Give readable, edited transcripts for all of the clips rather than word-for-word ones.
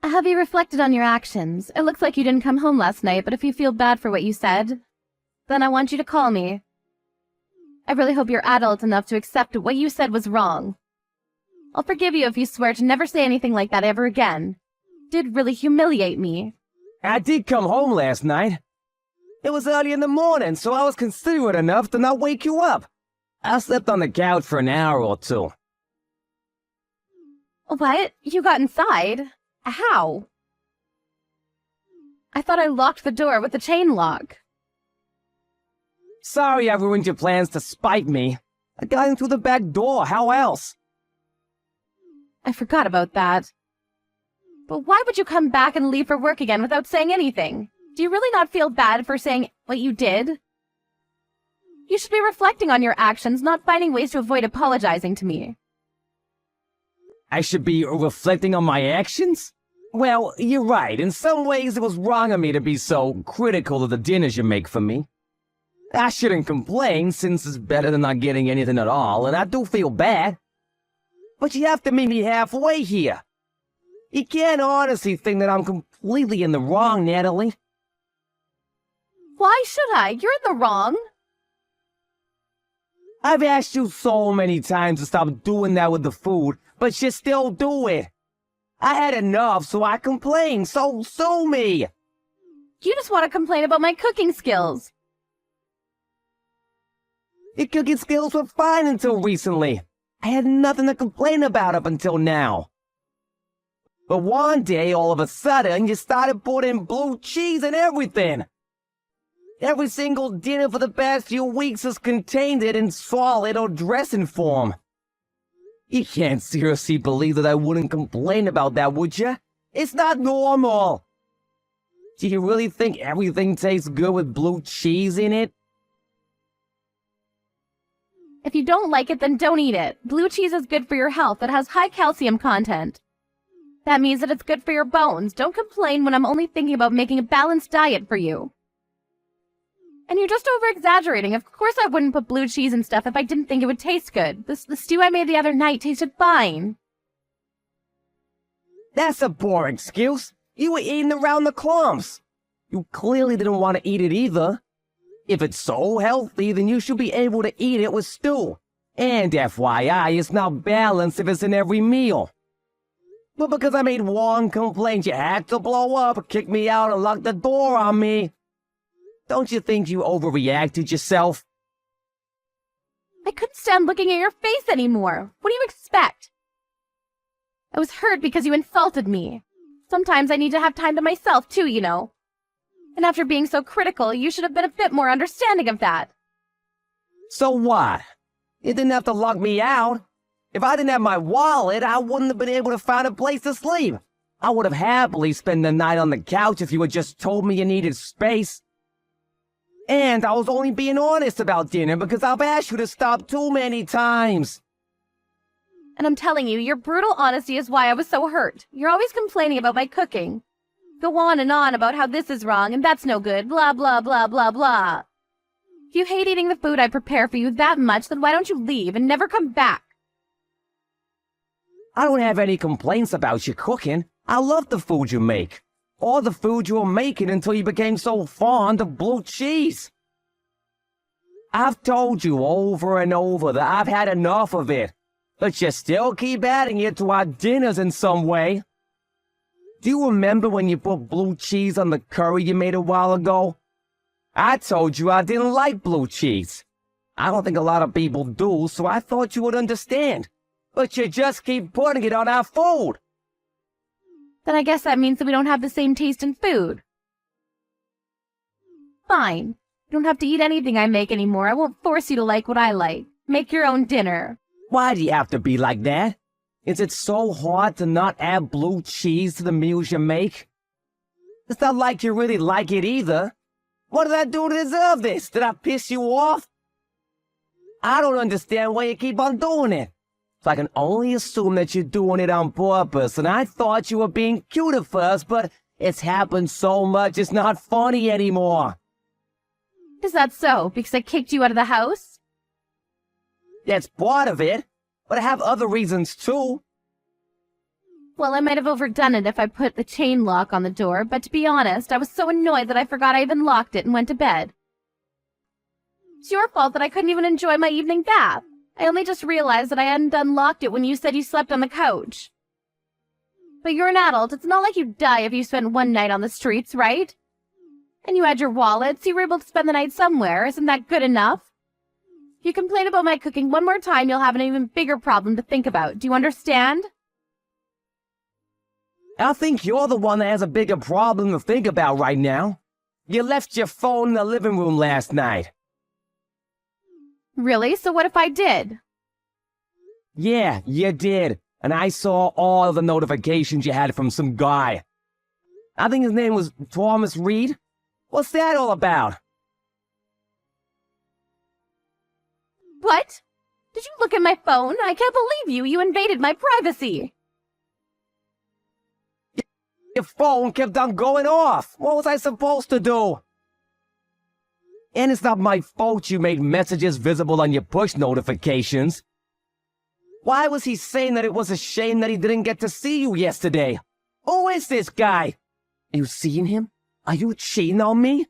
Have you reflected on your actions? It looks like you didn't come home last night, but if you feel bad for what you said, then I want you to call me. I really hope you're adult enough to accept what you said was wrong. I'll forgive you if you swear to never say anything like that ever again. It did really humiliate me. I did come home last night. It was early in the morning, so I was considerate enough to not wake you up. I slept on the couch for an hour or two. What? You got inside? How? I thought I locked the door with the chain lock. Sorry I ruined your plans to spite me. I got in through the back door, how else? I forgot about that. But why would you come back and leave for work again without saying anything? Do you really not feel bad for saying what you did? You should be reflecting on your actions, not finding ways to avoid apologizing to me. I should be reflecting on my actions? Well, you're right. In some ways, it was wrong of me to be so critical of the dinners you make for me. I shouldn't complain, since it's better than not getting anything at all, and I do feel bad. But you have to meet me halfway here. You can't honestly think that I'm completely in the wrong, Natalie. Why should I? You're in the wrong. I've asked you so many times to stop doing that with the food, but you still do it. I had enough, so I complained, so sue me. You just want to complain about my cooking skills. Your cooking skills were fine until recently. I had nothing to complain about up until now. But one day, all of a sudden, you started putting blue cheese in everything. Every single dinner for the past few weeks has contained it in solid or dressing form. You can't seriously believe that I wouldn't complain about that, would you? It's not normal. Do you really think everything tastes good with blue cheese in it? If you don't like it, then don't eat it. Blue cheese is good for your health. It has high calcium content. That means that it's good for your bones. Don't complain when I'm only thinking about making a balanced diet for you. And you're just over-exaggerating. Of course I wouldn't put blue cheese and stuff if I didn't think it would taste good. The stew I made the other night tasted fine. That's a poor excuse. You were eating around the crumbs. You clearly didn't want to eat it either. If it's so healthy, then you should be able to eat it with stew. And FYI, it's not balanced if it's in every meal. But because I made one complaint, you had to blow up, kick me out, and lock the door on me. Don't you think you overreacted yourself? I couldn't stand looking at your face anymore. What do you expect? I was hurt because you insulted me. Sometimes I need to have time to myself too, you know. And after being so critical, you should have been a bit more understanding of that. So what? You didn't have to lock me out. If I didn't have my wallet, I wouldn't have been able to find a place to sleep. I would have happily spent the night on the couch if you had just told me you needed space. And I was only being honest about dinner because I've asked you to stop too many times. And I'm telling you, your brutal honesty is why I was so hurt. You're always complaining about my cooking. Go on and on about how this is wrong and that's no good, blah, blah, blah, blah, blah. If you hate eating the food I prepare for you that much, then why don't you leave and never come back? I don't have any complaints about your cooking. I love the food you make. Or the food you were making until you became so fond of blue cheese. I've told you over and over that I've had enough of it, but you still keep adding it to our dinners in some way. Do you remember when you put blue cheese on the curry you made a while ago? I told you I didn't like blue cheese. I don't think a lot of people do, so I thought you would understand. But you just keep putting it on our food. Then I guess that means that we don't have the same taste in food. Fine. You don't have to eat anything I make anymore. I won't force you to like what I like. Make your own dinner. Why do you have to be like that? Is it so hard to not add blue cheese to the meals you make? It's not like you really like it either. What did I do to deserve this? Did I piss you off? I don't understand why you keep on doing it. So I can only assume that you're doing it on purpose, and I thought you were being cute at first, but it's happened so much it's not funny anymore. Is that so? Because I kicked you out of the house? That's part of it, but I have other reasons too. Well, I might have overdone it if I put the chain lock on the door, but to be honest, I was so annoyed that I forgot I even locked it and went to bed. It's your fault that I couldn't even enjoy my evening bath. I only just realized that I hadn't unlocked it when you said you slept on the couch. But you're an adult. It's not like you'd die if you spent one night on the streets, right? And you had your wallet, so you were able to spend the night somewhere. Isn't that good enough? If you complain about my cooking one more time, you'll have an even bigger problem to think about. Do you understand? I think you're the one that has a bigger problem to think about right now. You left your phone in the living room last night. Really? So what if I did? Yeah, you did. And I saw all the notifications you had from some guy. I think his name was Thomas Reed. What's that all about? What? Did you look at my phone? I can't believe you. You invaded my privacy. Your phone kept on going off. What was I supposed to do? And it's not my fault you made messages visible on your push notifications. Why was he saying that it was a shame that he didn't get to see you yesterday? Who is this guy? Are you seeing him? Are you cheating on me?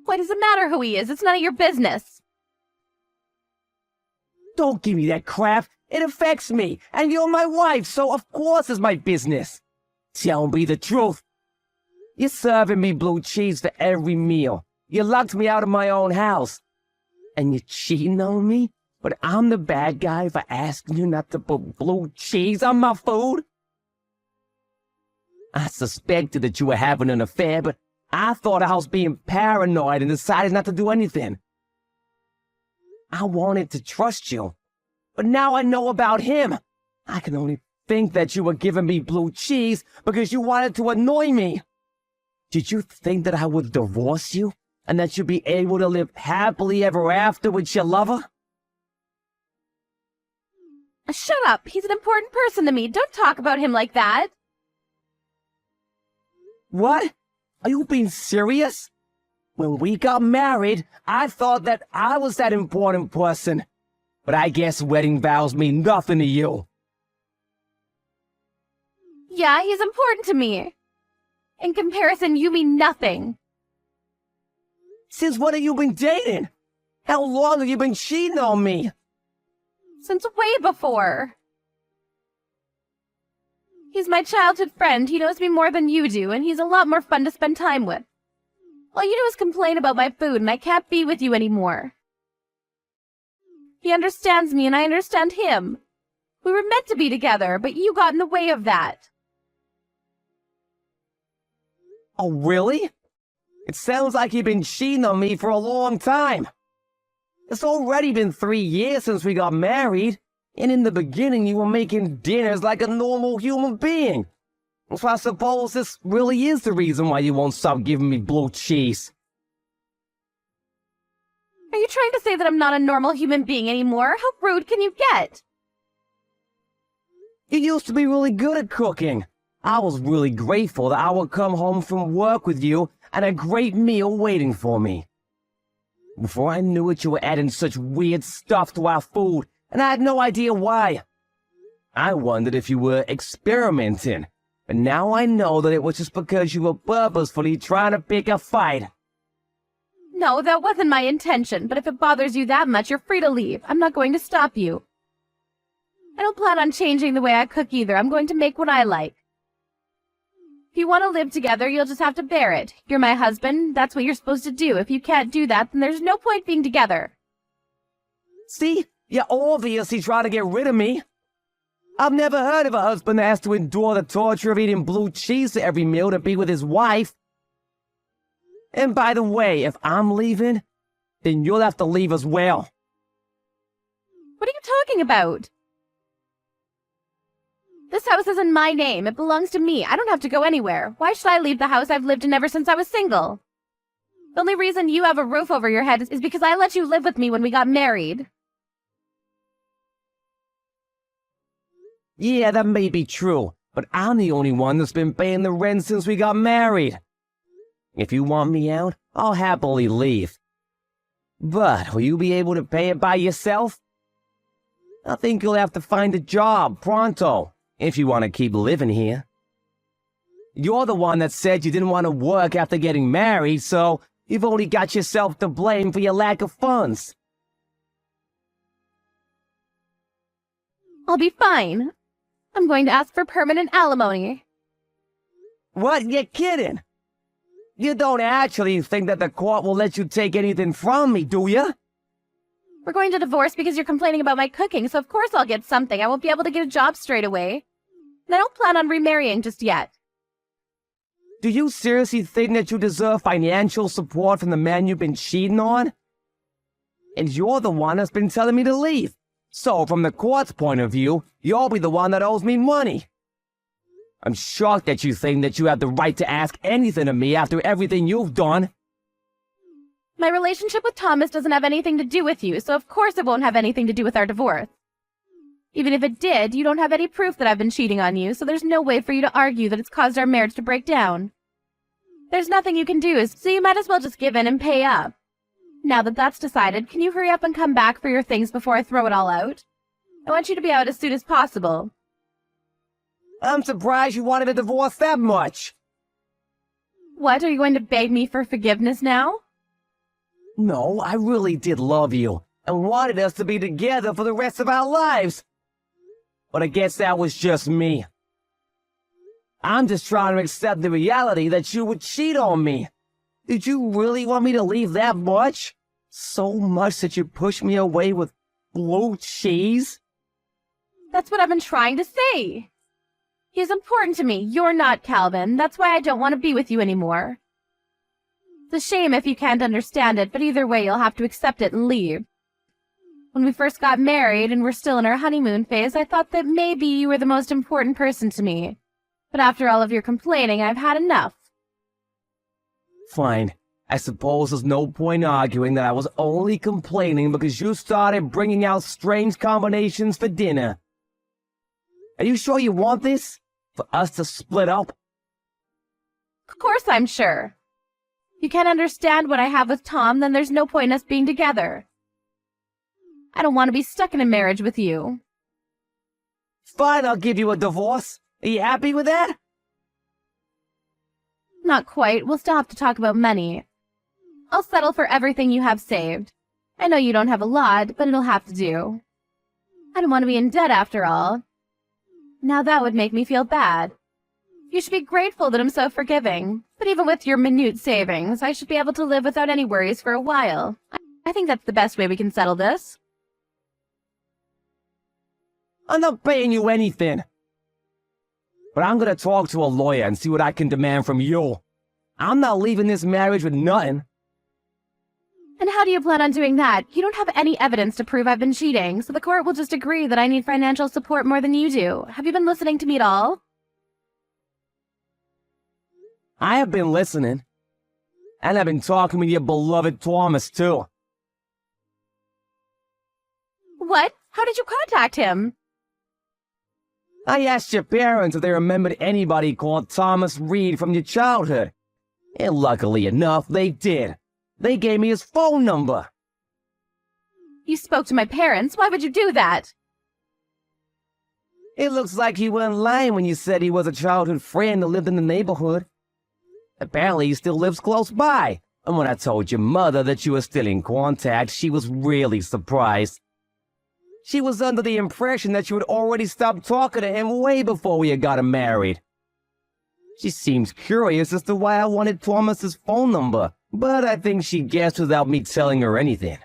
Why does it matter who he is? It's none of your business. Don't give me that crap. It affects me, and you're my wife, so of course it's my business. Tell me the truth. You're serving me blue cheese for every meal. You locked me out of my own house. And you're cheating on me? But I'm the bad guy for asking you not to put blue cheese on my food? I suspected that you were having an affair, but I thought I was being paranoid and decided not to do anything. I wanted to trust you. But now I know about him. I can only think that you were giving me blue cheese because you wanted to annoy me. Did you think that I would divorce you and that you'd be able to live happily ever after with your lover? Shut up. He's an important person to me. Don't talk about him like that. What? Are you being serious? When we got married, I thought that I was that important person. But I guess wedding vows mean nothing to you. Yeah, he's important to me. In comparison, you mean nothing. Since when have you been dating? How long have you been cheating on me? Since way before. He's my childhood friend. He knows me more than you do, and he's a lot more fun to spend time with. All you do is complain about my food, and I can't be with you anymore. He understands me, and I understand him. We were meant to be together, but you got in the way of that. Oh, really? It sounds like you've been cheating on me for a long time. It's already been 3 years since we got married, and in the beginning you were making dinners like a normal human being. So I suppose this really is the reason why you won't stop giving me blue cheese. Are you trying to say that I'm not a normal human being anymore? How rude can you get? You used to be really good at cooking. I was really grateful that I would come home from work with you and a great meal waiting for me. Before I knew it, you were adding such weird stuff to our food, and I had no idea why. I wondered if you were experimenting, but now I know that it was just because you were purposefully trying to pick a fight. No, that wasn't my intention, but if it bothers you that much, you're free to leave. I'm not going to stop you. I don't plan on changing the way I cook either. I'm going to make what I like. If you want to live together, you'll just have to bear it. You're my husband. That's what you're supposed to do. If you can't do that, then there's no point being together. See? You're obviously trying to get rid of me. I've never heard of a husband that has to endure the torture of eating blue cheese at every meal to be with his wife. And by the way, if I'm leaving, then you'll have to leave as well. What are you talking about? This house is in my name. It belongs to me. I don't have to go anywhere. Why should I leave the house I've lived in ever since I was single? The only reason you have a roof over your head is because I let you live with me when we got married. Yeah, that may be true, but I'm the only one that's been paying the rent since we got married. If you want me out, I'll happily leave. But will you be able to pay it by yourself? I think you'll have to find a job pronto. if you want to keep living here. You're the one that said you didn't want to work after getting married, so you've only got yourself to blame for your lack of funds. I'll be fine. I'm going to ask for permanent alimony. What? You're kidding? You don't actually think that the court will let you take anything from me, do you? We're going to divorce because you're complaining about my cooking, so of course I'll get something. I won't be able to get a job straight away. And I don't plan on remarrying just yet. Do you seriously think that you deserve financial support from the man you've been cheating on? And you're the one that's been telling me to leave. So, from the court's point of view, you'll be the one that owes me money. I'm shocked that you think that you have the right to ask anything of me after everything you've done. My relationship with Thomas doesn't have anything to do with you, so of course it won't have anything to do with our divorce. Even if it did, you don't have any proof that I've been cheating on you, so there's no way for you to argue that it's caused our marriage to break down. There's nothing you can do, so you might as well just give in and pay up. Now that that's decided, can you hurry up and come back for your things before I throw it all out? I want you to be out as soon as possible. I'm surprised you wanted a divorce that much. What, are you going to beg me for forgiveness now? No, I really did love you, and wanted us to be together for the rest of our lives. But I guess that was just me. I'm just trying to accept the reality that you would cheat on me. Did you really want me to leave that much? So much that you pushed me away with blue cheese? That's what I've been trying to say. He's important to me. You're not, Calvin. That's why I don't want to be with you anymore. It's a shame if you can't understand it, but either way you'll have to accept it and leave. When we first got married and were still in our honeymoon phase, I thought that maybe you were the most important person to me. But after all of your complaining, I've had enough. Fine. I suppose there's no point arguing that I was only complaining because you started bringing out strange combinations for dinner. Are you sure you want this? For us to split up? Of course I'm sure. If you can't understand what I have with Tom, then there's no point in us being together. I don't want to be stuck in a marriage with you. Fine, I'll give you a divorce. Are you happy with that? Not quite. We'll still have to talk about money. I'll settle for everything you have saved. I know you don't have a lot, but it'll have to do. I don't want to be in debt after all. Now that would make me feel bad. You should be grateful that I'm so forgiving. But even with your minute savings, I should be able to live without any worries for a while. I think that's the best way we can settle this. I'm not paying you anything. But I'm gonna talk to a lawyer and see what I can demand from you. I'm not leaving this marriage with nothing. And how do you plan on doing that? You don't have any evidence to prove I've been cheating, so the court will just agree that I need financial support more than you do. Have you been listening to me at all? I have been listening. And I've been talking with your beloved Thomas, too. What? How did you contact him? I asked your parents if they remembered anybody called Thomas Reed from your childhood. And luckily enough, they did. They gave me his phone number. You spoke to my parents. Why would you do that? It looks like you weren't lying when you said he was a childhood friend that lived in the neighborhood. Apparently he still lives close by. And when I told your mother that you were still in contact, she was really surprised. She was under the impression that you had already stopped talking to him way before we had gotten married. She seems curious as to why I wanted Thomas's phone number, but I think she guessed without me telling her anything.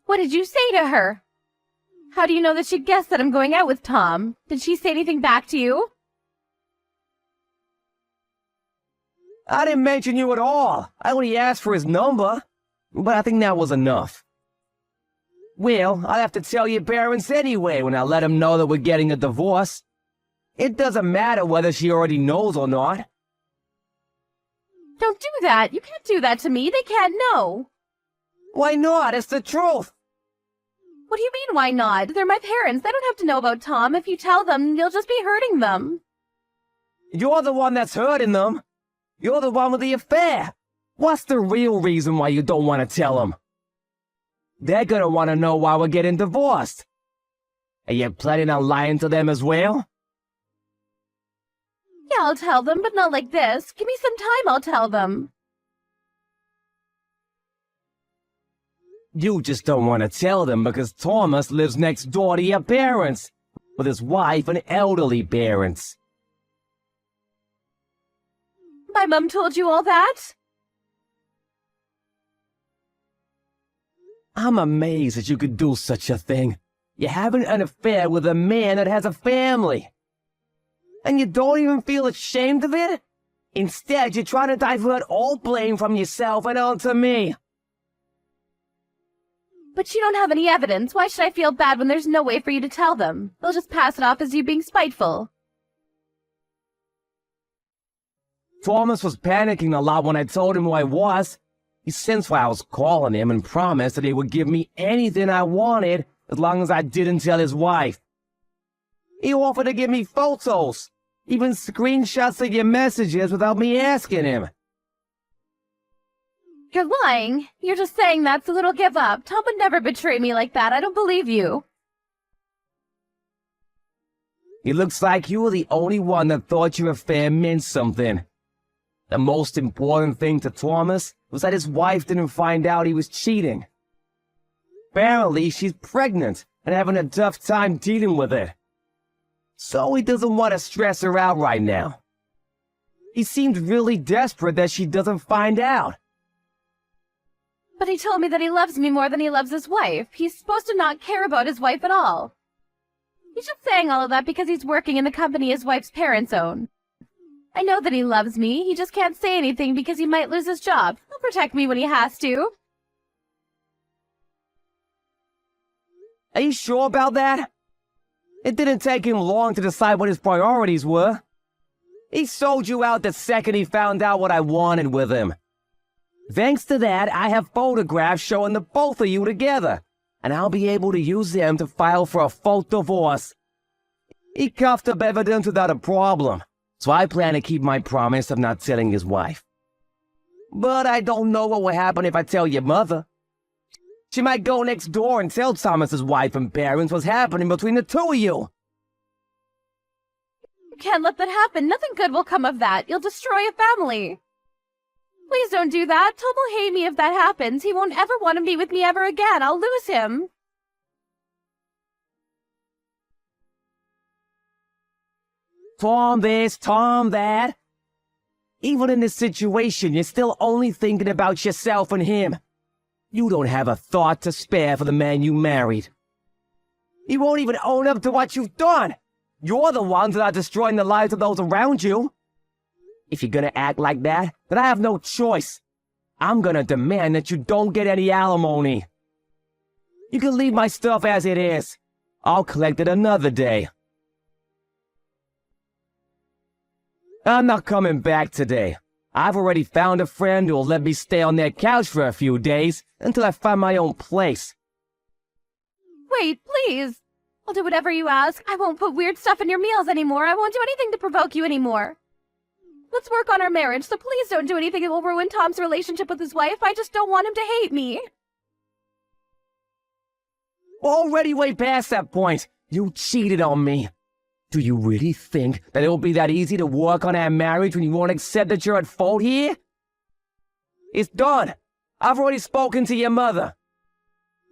What did you say to her? How do you know that she guessed that I'm going out with Tom? Did she say anything back to you? I didn't mention you at all. I only asked for his number, but I think that was enough. Well, I'll have to tell your parents anyway when I let them know that we're getting a divorce. It doesn't matter whether she already knows or not. Don't do that. You can't do that to me. They can't know. Why not? It's the truth. What do you mean, why not? They're my parents. They don't have to know about Tom. If you tell them, you'll just be hurting them. You're the one that's hurting them. You're the one with the affair. What's the real reason why you don't want to tell them? They're gonna want to know why we're getting divorced. Are you planning on lying to them as well? Yeah, I'll tell them, but not like this. Give me some time, I'll tell them. You just don't want to tell them because Thomas lives next door to your parents, with his wife and elderly parents. My mom told you all that? I'm amazed that you could do such a thing. You're having an affair with a man that has a family. And you don't even feel ashamed of it? Instead, you're trying to divert all blame from yourself and onto me. But you don't have any evidence. Why should I feel bad when there's no way for you to tell them? They'll just pass it off as you being spiteful. Thomas was panicking a lot when I told him who I was. He sensed why I was calling him and promised that he would give me anything I wanted as long as I didn't tell his wife. He offered to give me photos, even screenshots of your messages without me asking him. You're lying. You're just saying that so that he'll give up. Tom would never betray me like that. I don't believe you. It looks like you were the only one that thought your affair meant something. The most important thing to Thomas was that his wife didn't find out he was cheating. Apparently, she's pregnant and having a tough time dealing with it. So he doesn't want to stress her out right now. He seemed really desperate that she doesn't find out. But he told me that he loves me more than he loves his wife. He's supposed to not care about his wife at all. He's just saying all of that because he's working in the company his wife's parents own. I know that he loves me. He just can't say anything because he might lose his job. He'll protect me when he has to. Are you sure about that? It didn't take him long to decide what his priorities were. He sold you out the second he found out what I wanted with him. Thanks to that, I have photographs showing the both of you together, and I'll be able to use them to file for a full divorce. He coughed up evidence without a problem, so I plan to keep my promise of not telling his wife. But I don't know what will happen if I tell your mother. She might go next door and tell Thomas's wife and parents what's happening between the two of you. You can't let that happen. Nothing good will come of that. You'll destroy a family. Please don't do that. Tom will hate me if that happens. He won't ever want to be with me ever again. I'll lose him. Tom this, Tom that. Even in this situation, you're still only thinking about yourself and him. You don't have a thought to spare for the man you married. You won't even own up to what you've done. You're the ones that are destroying the lives of those around you. If you're gonna act like that, then I have no choice. I'm gonna demand that you don't get any alimony. You can leave my stuff as it is. I'll collect it another day. I'm not coming back today. I've already found a friend who'll let me stay on their couch for a few days until I find my own place. Wait, please. I'll do whatever you ask. I won't put weird stuff in your meals anymore. I won't do anything to provoke you anymore. Let's work on our marriage, so please don't do anything that will ruin Tom's relationship with his wife. I just don't want him to hate me. Already way past that point. You cheated on me. Do you really think that it'll be that easy to work on our marriage when you won't accept that you're at fault here? It's done. I've already spoken to your mother.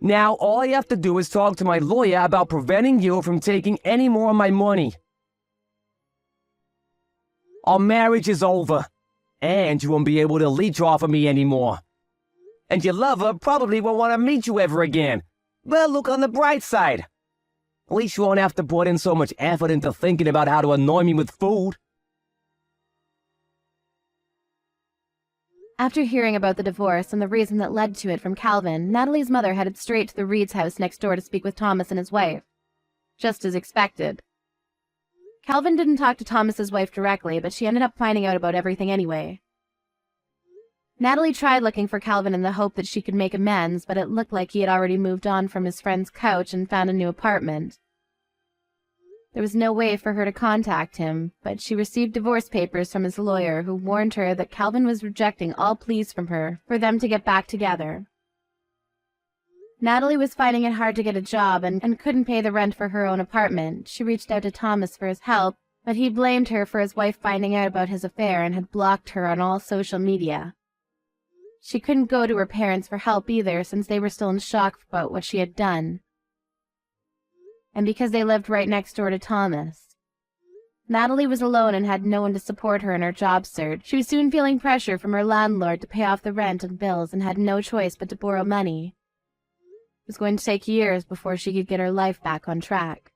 Now all I have to do is talk to my lawyer about preventing you from taking any more of my money. Our marriage is over, and you won't be able to leech off of me anymore. And your lover probably won't want to meet you ever again. But look on the bright side. At least you won't have to put in so much effort into thinking about how to annoy me with food. After hearing about the divorce and the reason that led to it from Calvin, Natalie's mother headed straight to the Reed's house next door to speak with Thomas and his wife. Just as expected. Calvin didn't talk to Thomas's wife directly, but she ended up finding out about everything anyway. Natalie tried looking for Calvin in the hope that she could make amends, but it looked like he had already moved on from his friend's couch and found a new apartment. There was no way for her to contact him, but she received divorce papers from his lawyer, who warned her that Calvin was rejecting all pleas from her for them to get back together. Natalie was finding it hard to get a job and couldn't pay the rent for her own apartment. She reached out to Thomas for his help, but he blamed her for his wife finding out about his affair and had blocked her on all social media. She couldn't go to her parents for help either, since they were still in shock about what she had done. And because they lived right next door to Thomas. Natalie was alone and had no one to support her in her job search. She was soon feeling pressure from her landlord to pay off the rent and bills and had no choice but to borrow money. It was going to take years before she could get her life back on track.